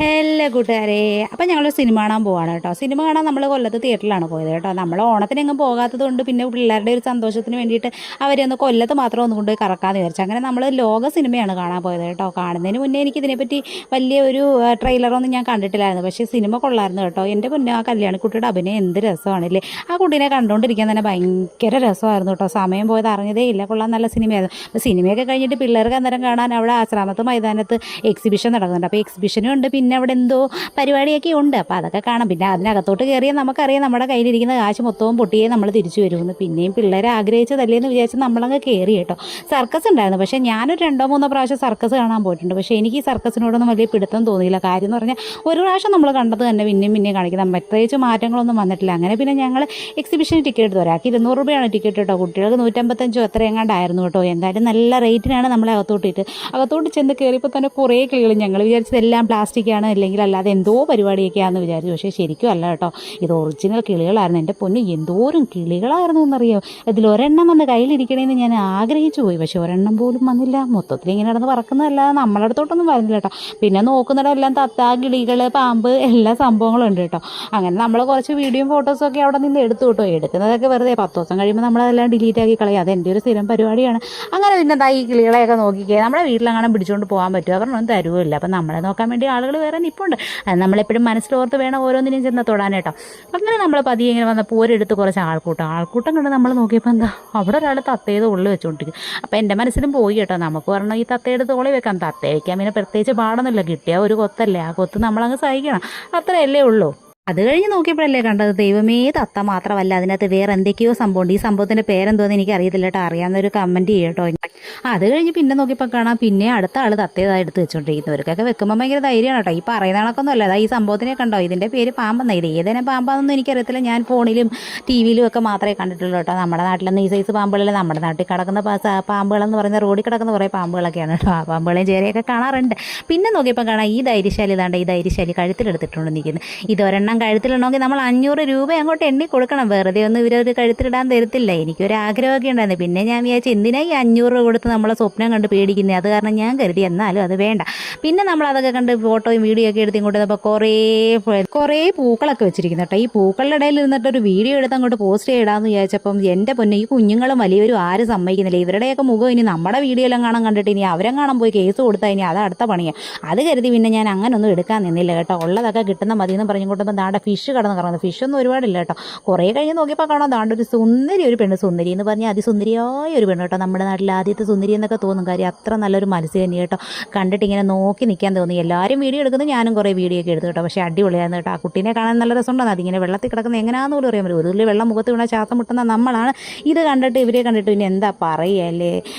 Hello കൂട്ടുകാരെ, അപ്പം ഞങ്ങളൊരു സിനിമ കാണാൻ പോവാണ് കേട്ടോ. സിനിമ കാണാൻ നമ്മൾ കൊല്ലത്ത് തിയേറ്ററിലാണ് പോയത് കേട്ടോ. നമ്മൾ ഓണത്തിനെങ്ങും പോകാത്തത് കൊണ്ട് പിന്നെ പിള്ളേരുടെ ഒരു സന്തോഷത്തിന് വേണ്ടിയിട്ട് അവരൊന്ന് കൊല്ലത്ത് മാത്രം ഒന്ന് കൊണ്ടുപോയി കറക്കാമെന്ന് വിചാരിച്ചു. അങ്ങനെ നമ്മൾ ലോക സിനിമയാണ് കാണാൻ പോയത് കേട്ടോ. കാണുന്നതിന് മുന്നേ എനിക്ക് ഇതിനെപ്പറ്റി വലിയ ഒരു ട്രെയിലറൊന്നും ഞാൻ കണ്ടിട്ടില്ലായിരുന്നു. പക്ഷേ സിനിമ കൊള്ളായിരുന്നു കേട്ടോ. എൻ്റെ മുന്നേ ആ കല്യാണിക്കുട്ടിയുടെ അഭിനയം എന്ത് രസമാണല്ലേ. ആ കുട്ടീനെ കണ്ടുകൊണ്ടിരിക്കാൻ തന്നെ ഭയങ്കര രസമായിരുന്നു കേട്ടോ. സമയം പോയത് അറിഞ്ഞതേ ഇല്ല. കൊള്ളാൻ നല്ല സിനിമയായിരുന്നു. അപ്പോൾ സിനിമയൊക്കെ കഴിഞ്ഞിട്ട് പിള്ളേർക്ക് അന്നേരം കാണാൻ അവിടെ ആശ്രാമത്ത് മൈതാനത്ത് എക്സിബിഷൻ നടക്കുന്നുണ്ട്. അപ്പോൾ എക്സിബിഷനും ഉണ്ട്, പിന്നെ അവിടെ എന്തോ പരിപാടിയൊക്കെ ഉണ്ട്. അപ്പോൾ അതൊക്കെ കാണാം. പിന്നെ അതിനകത്തോട്ട് കയറിയാൽ നമുക്കറിയാം നമ്മുടെ കയ്യിലിരിക്കുന്ന കാശ് മൊത്തവും പൊട്ടിയേ നമ്മൾ തിരിച്ചു വരുമെന്ന്. പിന്നെയും പിള്ളേരെ ആഗ്രഹിച്ചതല്ലേ എന്ന് വിചാരിച്ച് നമ്മളങ്ങ് കയറി കേട്ടോ. സർക്കസ് ഉണ്ടായിരുന്നു. പക്ഷേ ഞാനൊരു 2-3 പ്രാവശ്യം സർക്കസ് കാണാൻ പോയിട്ടുണ്ട്. പക്ഷേ എനിക്ക് ഈ സർക്കസിനോടൊന്നും വലിയ പിടുത്തം തോന്നിയില്ല. കാര്യം എന്ന് പറഞ്ഞാൽ ഒരു പ്രാവശ്യം നമ്മൾ കണ്ടത് തന്നെ പിന്നെയും കാണിക്കുന്നത്, പ്രത്യേകിച്ച് മാറ്റങ്ങളൊന്നും വന്നിട്ടില്ല. അങ്ങനെ പിന്നെ ഞങ്ങൾ എക്സിബിഷന് ടിക്കറ്റ് എടുത്തു. ഒരാൾക്ക് 200 രൂപയാണ് ടിക്കറ്റ് കേട്ടോ. കുട്ടികൾക്ക് 155 എത്ര എങ്ങാണ്ടായിരുന്നു കേട്ടോ. എന്തായാലും നല്ല റേറ്റിനാണ് നമ്മളെ അകത്തോട്ട് ചെന്ന് കയറിയപ്പോൾ തന്നെ കുറേ കിളികൾ. ഞങ്ങൾ വിചാരിച്ചതെല്ലാം പ്ലാസ്റ്റിക്കാണ്, അല്ലെങ്കിൽ അല്ലാതെ എന്തോ പരിപാടിയൊക്കെയാണെന്ന് വിചാരിച്ചു. പക്ഷേ ശരിക്കും അല്ല കേട്ടോ. ഇത് ഒറിജിനൽ കിളികളായിരുന്നു. എൻ്റെ പൊന്ന്, എന്തോരം കിളികളായിരുന്നു എന്നറിയാമോ. ഇതിലൊരെണ്ണം വന്ന് കയ്യിലിരിക്കണേന്ന് ഞാൻ ആഗ്രഹിച്ചു പോയി. പക്ഷേ ഒരെണ്ണം പോലും വന്നില്ല. മൊത്തത്തിൽ ഇങ്ങനെ നടന്ന് പറക്കുന്നതല്ലാതെ നമ്മളെ അടുത്തോട്ടൊന്നും വരുന്നില്ല കേട്ടോ. പിന്നെ നോക്കുന്നിടമെല്ലാം തത്ത, കിളികൾ, പാമ്പ് എല്ലാ സംഭവങ്ങളും ഉണ്ട് കേട്ടോ. അങ്ങനെ നമ്മൾ കുറച്ച് വീഡിയോയും ഫോട്ടോസും ഒക്കെ അവിടെ നിന്ന് എടുത്തു കേട്ടോ. എടുക്കുന്നതൊക്കെ വെറുതെ 10 ദിവസം കഴിയുമ്പോൾ നമ്മളതെല്ലാം ഡിലീറ്റ് ആക്കി കളയും. അതെൻ്റെ ഒരു സ്ഥിരം പരിപാടിയാണ്. അങ്ങനെ പിന്നെ എന്താ ഈ കിളികളെയൊക്കെ നോക്കിക്കേ. നമ്മുടെ വീട്ടിലെങ്ങനെ പിടിച്ചുകൊണ്ട് പോകാൻ പറ്റുമോ? അവരൊന്നും തരുമില്ല. അപ്പം നമ്മളെ നോക്കാൻ വേണ്ടി ആളുകൾ വേറെ നിൽപ്പുണ്ട്. അത് നമ്മളെപ്പോഴും മനസ്സിലോർത്ത് വേണം ഓരോന്നിനും ചെന്ന് തൊടാൻ കേട്ടോ. അങ്ങനെ നമ്മൾ പതിയെ ഇങ്ങനെ വന്നപ്പോൾ ഒരിടത്ത് കുറച്ച് ആൾക്കൂട്ടം കണ്ട് നമ്മൾ നോക്കിയപ്പോൾ എന്താ അവിടെ ഒരാൾ തത്തയത് ഉള്ളിൽ വെച്ചുകൊണ്ടിരിക്കും. അപ്പോൾ എൻ്റെ മനസ്സിലും പോയി കേട്ടോ. നമുക്ക് പറഞ്ഞാൽ ഈ തത്തയുടെ തോളി വെക്കാം. തത്ത വയ്ക്കാൻ പിന്നെ പ്രത്യേകിച്ച് പാടൊന്നുമില്ല. കിട്ടിയ ഒരു കൊത്തല്ലേ, ആ കൊത്ത് നമ്മളങ്ങ് സഹിക്കണം. അത്രയല്ലേ ഉള്ളൂ. അത് കഴിഞ്ഞ് നോക്കിയപ്പോഴല്ലേ കണ്ടത്, ദൈവമേ, തത്ത മാത്രമല്ല അതിനകത്ത് വേറെ എന്തൊക്കെയോ സംഭവമുണ്ട്. ഈ സംഭവത്തിൻ്റെ പേരെന്തോന്ന് എനിക്ക് അറിയത്തില്ല കേട്ടോ. അറിയാവുന്നൊരു കമൻറ്റ് ചെയ്യട്ടോ. അത് കഴിഞ്ഞ് പിന്നെ നോക്കിയപ്പോൾ കാണാം പിന്നെ അടുത്ത ആൾ തത്തേതായി എടുത്ത് വെച്ചുകൊണ്ടിരിക്കുന്നവർക്കൊക്കെ വെക്കുമ്പോൾ ഭയങ്കര ധൈര്യമാണ് കേട്ടോ. ഈ പറയുന്ന കണക്കൊന്നും അല്ല. ഈ സംഭവത്തിനെ കണ്ടോ, ഇതിൻ്റെ പേര് പാമ്പെന്നാ. ഇത് ഏതേനും പാമ്പാണെന്നൊന്നും എനിക്കറിയത്തില്ല. ഞാൻ ഫോണിലും ടി വിയിലും ഒക്കെ മാത്രമേ കണ്ടിട്ടുള്ളൂ കേട്ടോ. നമ്മുടെ നാട്ടിലൊന്നും ഈ സൈസ് പാമ്പുകളിൽ നമ്മുടെ നാട്ടിൽ കിടക്കുന്ന പാമ്പുകളെന്ന് പറയുന്ന റോഡിൽ കിടക്കുന്ന കുറേ പാമ്പുകളൊക്കെയാണ് കേട്ടോ. ആ പാമ്പുകളെയും ചേരയൊക്കെ കാണാറുണ്ട്. പിന്നെ നോക്കിയപ്പോൾ കാണാം ഈ ധൈര്യശാലി കഴുത്തിലെടുത്തിട്ടുണ്ട് നിൽക്കുന്നത്. ഇതൊരെണ്ണം കഴുത്തിലിടണമെങ്കിൽ നമ്മൾ 500 രൂപ അങ്ങോട്ട് എണ്ണി കൊടുക്കണം. വെറുതെ ഒന്നും ഇവരൊരു കഴുത്തിലിടാൻ തരത്തില്ല. എനിക്കൊരു ആഗ്രഹമൊക്കെ ഉണ്ടായിരുന്നു. പിന്നെ ഞാൻ വിചാരിച്ചു എന്തിനാ ഈ 500 രൂപ കൊടുത്ത് നമ്മളെ സ്വപ്നം കണ്ട് പേടിക്കുന്നത്. അത് കാരണം ഞാൻ കരുതി എന്നാലും അത് വേണ്ട. പിന്നെ നമ്മൾ അതൊക്കെ കണ്ട് ഫോട്ടോയും വീഡിയോ ഒക്കെ എടുത്ത് ഇങ്ങോട്ട് വന്നപ്പോൾ കുറേ പൂക്കളൊക്കെ വെച്ചിരിക്കുന്നു കേട്ടോ. ഈ പൂക്കളുടെ ഇടയിൽ ഇരുന്നിട്ട് ഒരു വീഡിയോ എടുത്ത് അങ്ങോട്ട് പോസ്റ്റ് ചെയ്യിടാമെന്ന് വിചാരിച്ചപ്പം എൻ്റെ പൊന്നെ, ഈ കുഞ്ഞുങ്ങളും വലിയവരും ആരും സമ്മതിക്കുന്നില്ല. ഇവരുടെയൊക്കെ മുഖം ഇനി നമ്മുടെ വീഡിയോ എല്ലാം കണ്ടിട്ട് ഇനി അവരെ കാണാൻ പോയി കേസ് കൊടുത്താൽ ഇനി അത് അടുത്ത പണിയാണ്. അത് കരുതി പിന്നെ ഞാൻ അങ്ങനൊന്നും എടുക്കാൻ നിന്നില്ല കേട്ടോ. ഉള്ളതൊക്കെ കിട്ടുന്ന മതി എന്ന് പറഞ്ഞുകൊണ്ടപ്പോൾ ദാണ്ട ഫിഷ് കടന്ന് കറങ്ങുന്നത്. ഫിഷൊന്നും ഒരുപാടില്ല കേട്ടോ. കുറേ കഴിഞ്ഞ് നോക്കിയപ്പോൾ കാണാം ദാണ്ട് ഒരു പെണ്ണ്. സുന്ദരി എന്ന് പറഞ്ഞാൽ അതിസുന്ദരിയായ ഒരു പെണ്ണ് കേട്ടോ. നമ്മുടെ നാട്ടിൽ ആദ്യത്തെ സുന്ദരി എന്നൊക്കെ തോന്നും. കാര്യം അത്ര നല്ലൊരു മത്സ്യം തന്നെ കേട്ടോ. കണ്ടിട്ട് ഇങ്ങനെ നോക്കി നിൽക്കാൻ തോന്നി. എല്ലാവരും വീഡിയോ എടുക്കുന്നു, ഞാനും കുറേ വീഡിയോ ഒക്കെ എടുത്തു കേട്ടോ. പക്ഷേ അടിപൊളിയായിരുന്നു കേട്ടോ. ആ കുട്ടീനെ കാണാൻ നല്ല രസമുണ്ടെന്ന്. അതിങ്ങനെ വെള്ളത്തിൽ കിടക്കുന്നത് എങ്ങനെയാണെന്ന് പോലും അറിയാൻ പറ്റും. ഒരു തുള്ളി വെള്ളം മുഖത്ത് വീണാൽ ശ്വാസം മുട്ടുന്ന നമ്മളാണ്. ഇത് കണ്ടിട്ട് ഇവരെ കണ്ടിട്ട് പിന്നെ എന്താ പറയുകയല്ലേ.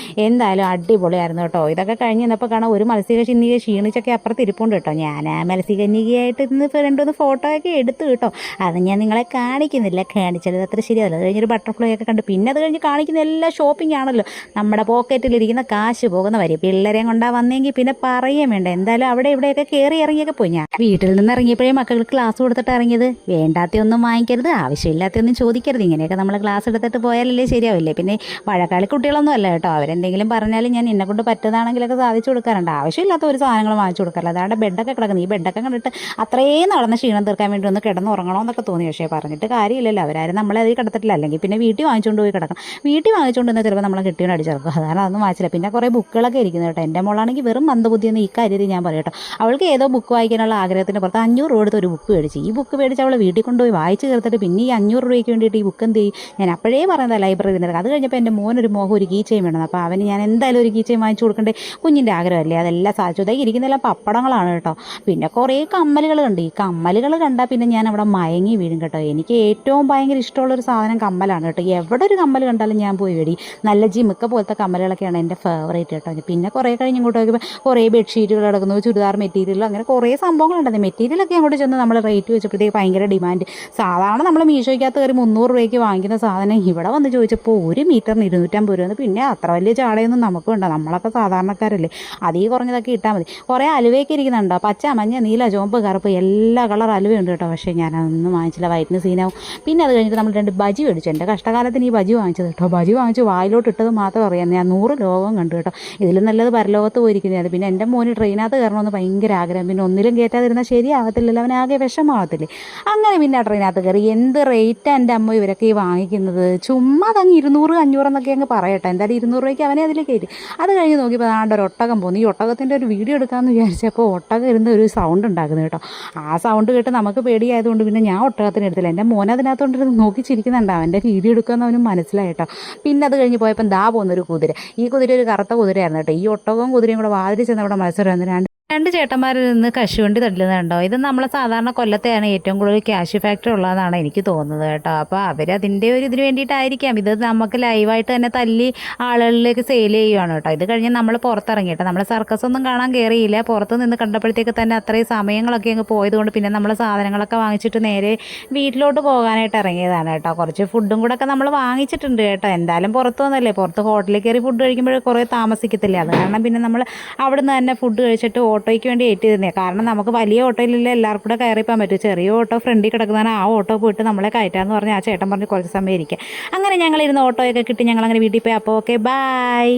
എന്തായാലും അടിപൊളിയായിരുന്നു കേട്ടോ. ഇതൊക്കെ കഴിഞ്ഞ് നിന്നപ്പോൾ കാണാം ഒരു മത്സ്യകന്യകയെ ക്ഷീണിച്ചൊക്കെ അപ്പുറത്ത് ഇരിപ്പുണ്ട് കേട്ടോ. ഞാൻ ആ മത്സ്യകന്യകയായിട്ട് ഇന്ന് 2-3 ഫോട്ടോ ഒക്കെ എടുത്തു കേട്ടോ. അത് ഞാൻ നിങ്ങളെ കാണിക്കുന്നില്ല, കാണിച്ചത് അത്ര ശരിയല്ല. അത് കഴിഞ്ഞൊരു ബട്ടർഫ്ലൈ ഒക്കെ കണ്ട് പിന്നെ അത് കഴിഞ്ഞ് കാണിക്കുന്ന എല്ലാ ഷോപ്പിംഗ് ആണല്ലോ. നമ്മുടെ പോക്കറ്റിലിരിക്കുന്ന കാശ് പോകുന്ന വരെ. പിള്ളേരെയും കൊണ്ടാ വന്നെങ്കിൽ പിന്നെ പറയാൻ വേണ്ട. എന്തായാലും അവിടെ ഇവിടെയൊക്കെ കയറി ഇറങ്ങിയൊക്കെ പോയി. ഞാൻ വീട്ടിൽ നിന്ന് ഇറങ്ങിയപ്പോഴേ മക്കൾക്ക് ക്ലാസ് കൊടുത്തിട്ട് ഇറങ്ങിയത്. വേണ്ടാത്തൊന്നും വാങ്ങിക്കരുത്, ആവശ്യമില്ലാത്തൊന്നും ചോദിക്കരുത്. ഇങ്ങനെയൊക്കെ നമ്മൾ ക്ലാസ് എടുത്തിട്ട് പോയാലല്ലേ ശരിയാവില്ലേ. പിന്നെ വഴക്കാളി കുട്ടികളൊന്നും അല്ല കേട്ടോ. അവരെന്തെങ്കിലും പറഞ്ഞാലും ഞാൻ എന്നെ കൊണ്ട് പറ്റുന്നതാണെങ്കിലൊക്കെ സാധിച്ചു കൊടുക്കാറുണ്ട്. ആവശ്യമില്ലാത്ത ഒരു സാധനങ്ങൾ വാങ്ങിച്ചു കൊടുക്കാറില്ല. അതാണ്ട് ബെഡൊക്കെ കിടക്കുന്നത്. ഈ ബെഡൊക്കെ കണ്ടിട്ട് അത്രയും നടന്ന ക്ഷീണം തീർക്കാൻ വേണ്ടി ഒന്ന് കിടന്നുറങ്ങണമെന്നൊക്കെ തോന്നി. പക്ഷേ പറഞ്ഞിട്ട് കാര്യമില്ലല്ലോ. അവരാരും നമ്മളെ അതിൽ കിടത്തിട്ടില്ല. അല്ലെങ്കിൽ പിന്നെ വീട്ടിൽ വാങ്ങിച്ചുകൊണ്ട് പോയി കിടക്കണം. വീട്ടിൽ വാങ്ങിച്ചുകൊണ്ട് വന്നാൽ ചിലപ്പോൾ നമ്മളെ കിട്ടിയോണ്ട് അടിച്ചിറക്കും. അതാണ് അതൊന്നും വായിച്ചില്ല. പിന്നെ കുറേ ബുക്കുകളൊക്കെ ഇരിക്കുന്നത് കേട്ടോ. എൻ്റെ മോളാണെങ്കിൽ വെറും മന്ദബുദ്ധിയെന്ന് ഈ കാര്യത്തിൽ ഞാൻ പറയും കേട്ടോ. അവൾക്ക് ഏതോ ബുക്ക് വായിക്കാനുള്ള ആഗ്രഹത്തിന് പുറത്ത് 500 രൂപ എടുത്ത് ഒരു ബുക്ക് മേടിച്ച്. ഈ ബുക്ക് മേടിച്ച് അവൾ വീട്ടിൽ കൊണ്ടുപോയി വായിച്ച് ചേർത്തിട്ട് പിന്നെ ഈ 500 രൂപയ്ക്ക് വേണ്ടിയിട്ട് ഈ ബുക്ക് എന്ത് ചെയ്യും. ഞാൻ അപ്പോഴേ പറയുന്നത് ലൈബ്രറി നിരക്ക്. അത് കഴിഞ്ഞപ്പോൾ എൻ്റെ മോനൊരു മോഹം ഒരു കീച്ചയും വേണം. അപ്പോൾ അവന് ഞാൻ എന്തായാലും ഒരു കീച്ചയും വാങ്ങിച്ചു കൊടുക്കണ്ടേ. കുഞ്ഞിൻ്റെ ആഗ്രഹമല്ലേ. അതെല്ലാം സാധിച്ചു. അതായത് ഇരിക്കുന്നതെല്ലാം പപ്പടങ്ങളാണ് കേട്ടോ. പിന്നെ കുറേ കമ്മലുകൾ കണ്ട്. ഈ കമ്മലുകൾ കണ്ടാൽ പിന്നെ ഞാൻ അവിടെ മയങ്ങി വീഴും കേട്ടോ. എനിക്ക് ഏറ്റവും ഭയങ്കര ഇഷ്ടമുള്ളൊരു സാധനം കമ്മലാണ് കേട്ടോ. എവിടെ ഒരു കമ്മൽ കണ്ടാലും ഞാൻ പോയി വേടി. നല്ല ജിമുക്ക പോലത്തെ കമ്മലുകളൊക്കെയാണ് എൻ്റെ ഫേവറേറ്റ് കേട്ടോ. പിന്നെ കുറേ കഴിഞ്ഞ് ഇങ്ങോട്ട് നോക്കിയപ്പോൾ കുറേ ബെഡ്ഷീറ്റുകൾ കിടക്കുന്നു, ചുരിദാർ മെറ്റീരിയൽ, അങ്ങനെ കുറേ സംഭവങ്ങളുണ്ട്. മെറ്റീരിയലൊക്കെ അങ്ങോട്ട് ചെന്ന് നമ്മൾ റേറ്റ് വെച്ചപ്പോഴത്തേക്ക് ഭയങ്കര ഡിമാൻഡ്. സാധാരണ നമ്മൾ മീഷോയ്ക്കകത്ത് കയറി 300 രൂപയ്ക്ക് വാങ്ങിക്കുന്ന സാധനം ഇവിടെ വന്ന് ചോദിച്ചപ്പോൾ 1 മീറ്ററിന് 250 രൂപ. പിന്നെ അത്ര വലിയ ചാടയൊന്നും നമുക്ക് വേണ്ട. നമ്മളൊക്കെ സാധാരണക്കാരല്ലേ. അതീ കുറഞ്ഞതൊക്കെ ഇട്ടാൽ മതി. കുറേ അലുവയൊക്കെ ഇരിക്കുന്നുണ്ടോ. പച്ച, മഞ്ഞ, നീല, ചുവപ്പ്, കറുപ്പ് എല്ലാ കളർ അലുവയുണ്ട് കേട്ടോ. കേട്ടോ. പക്ഷേ ഞാനതൊന്നും വാങ്ങിച്ചില്ല, വയറ്റിന് സീനാവും. പിന്നെ അത് കഴിഞ്ഞിട്ട് നമ്മൾ 2 ബജി മേടിച്ചു. എൻ്റെ കഷ്ടകാലത്തിന് ഈ ബജി വാങ്ങിച്ചത് കേട്ടോ. ബജി വാങ്ങിച്ച് വായിലോട്ട് ഇട്ടത് മാത്രം അറിയാം, ഞാൻ 100 ലോകം കണ്ടു കേട്ടോ. ഇതിലും നല്ലത് പരലോകത്ത് പോയിരിക്കുന്നത്. പിന്നെ എൻ്റെ മോന് ട്രെയിനകത്ത് കയറണമെന്ന് ഭയങ്കര ആഗ്രഹം. പിന്നെ ഒന്നിലും കയറ്റാതിരുന്നാൽ ശരിയാവത്തില്ലല്ലോ, അവനാകെ വിഷമാവത്തില്ലേ. അങ്ങനെ പിന്നെ ആ ട്രെയിനകത്ത് കയറി. എന്ത് റേറ്റാണ് എൻ്റെ അമ്മ ഇവരൊക്കെ ഈ വാങ്ങിക്കുന്നത്. ചുമ്മാ അങ്ങ് 200 500 എന്നൊക്കെ അങ്ങ് പറയട്ടെ. എന്തായാലും 200 രൂപയ്ക്ക് അവനെ അതിൽ കയറ്റി. അത് കഴിഞ്ഞ് നോക്കിയപ്പോൾ ആണ്ട് ഒരു ഒട്ടകം പോകുന്നു. ഈ ഒട്ടകത്തിൻ്റെ ഒരു വീഡിയോ എടുക്കാമെന്ന് വിചാരിച്ചപ്പോൾ ഒട്ടകം ഇരുന്ന് ഒരു സൗണ്ട് ഉണ്ടാക്കുന്നു കേട്ടോ. ആ സൗണ്ട് കേട്ട് നമുക്ക് പേടിയായതുകൊണ്ട് പിന്നെ ഞാൻ ഒട്ടകത്തിന് എടുത്തില്ല. എൻ്റെ മോൻ അതിനകത്തോണ്ടിരുന്ന് നോക്കി ചിരിക്കുന്നുണ്ട്. അവൻ്റെ വീഡിയോ എടുക്കുമെന്ന് അവനും മനസ്സിലായി കേട്ടോ. പിന്നെ അത് കഴിഞ്ഞ് പോയപ്പോൾ ദാ പോകുന്നൊരു കുതിര. ഈ കുതിര ഒരു കറുത്ത കുതിരയായിരുന്നു കേട്ടോ. ഈ ഒട്ടകവും കുതിരയും കൂടെ വാതിൽ ചെന്ന് അവിടെ മത്സരമായിരുന്നു. രണ്ട് ചേട്ടന്മാരിൽ നിന്ന് കശുവണ്ടി തട്ടുന്നുണ്ടോ. ഇത് നമ്മളെ സാധാരണ കൊല്ലത്തെയാണ് ഏറ്റവും കൂടുതൽ ക്യാഷ് ഫാക്ടറി ഉള്ളതെന്നാണ് എനിക്ക് തോന്നുന്നത് കേട്ടോ. അപ്പോൾ അവരതിൻ്റെ ഒരു ഇതിന് വേണ്ടിയിട്ടായിരിക്കാം ഇത് നമുക്ക് ലൈവായിട്ട് തന്നെ തല്ലി ആളുകളിലേക്ക് സെയിൽ ചെയ്യുകയാണ് കേട്ടോ. ഇത് കഴിഞ്ഞ് നമ്മൾ പുറത്തിറങ്ങി കേട്ടോ. നമ്മൾ സർക്കസ് ഒന്നും കാണാൻ കയറിയില്ല. പുറത്ത് നിന്ന് കണ്ടപ്പോഴത്തേക്ക് തന്നെ അത്രയും സമയങ്ങളൊക്കെ അങ്ങ് പോയതുകൊണ്ട് പിന്നെ നമ്മൾ സാധനങ്ങളൊക്കെ വാങ്ങിച്ചിട്ട് നേരെ വീട്ടിലോട്ട് പോകാനായിട്ട് ഇറങ്ങിയതാണ് കേട്ടോ. കുറച്ച് ഫുഡും കൂടെ ഒക്കെ നമ്മൾ വാങ്ങിച്ചിട്ടുണ്ട് കേട്ടോ. എന്തായാലും പുറത്ത് വന്നല്ലേ, പുറത്ത് ഹോട്ടലിൽ കയറി ഫുഡ് കഴിക്കുമ്പോൾ കുറേ താമസിക്കത്തില്ല. അത് കാരണം പിന്നെ നമ്മൾ അവിടുന്ന് തന്നെ ഫുഡ് കഴിച്ചിട്ട് ഓട്ടോയ്ക്ക് വേണ്ടി വെയിറ്റ് ചെയ്തിരുന്നത്. കാരണം നമുക്ക് വലിയ ഓട്ടോയിലില്ല, എല്ലാവർക്കും കൂടെ കയറിപ്പോകാൻ പറ്റും. ചെറിയ ഓട്ടോ ഫ്രണ്ടിൽ കിടക്കുന്നതാണ്. ആ ഓട്ടോ പോയിട്ട് നമ്മളെ കയറ്റാമെന്ന് പറഞ്ഞ് ആ ചേട്ടൻ പറഞ്ഞ് കുറച്ച് സമയം ഇരിക്കുക. അങ്ങനെ ഞങ്ങളിരുന്ന് ഓട്ടോയൊക്കെ കിട്ടി ഞങ്ങളങ്ങനെ വീട്ടിൽ പോയി. അപ്പോൾ ഓക്കെ, ബൈ.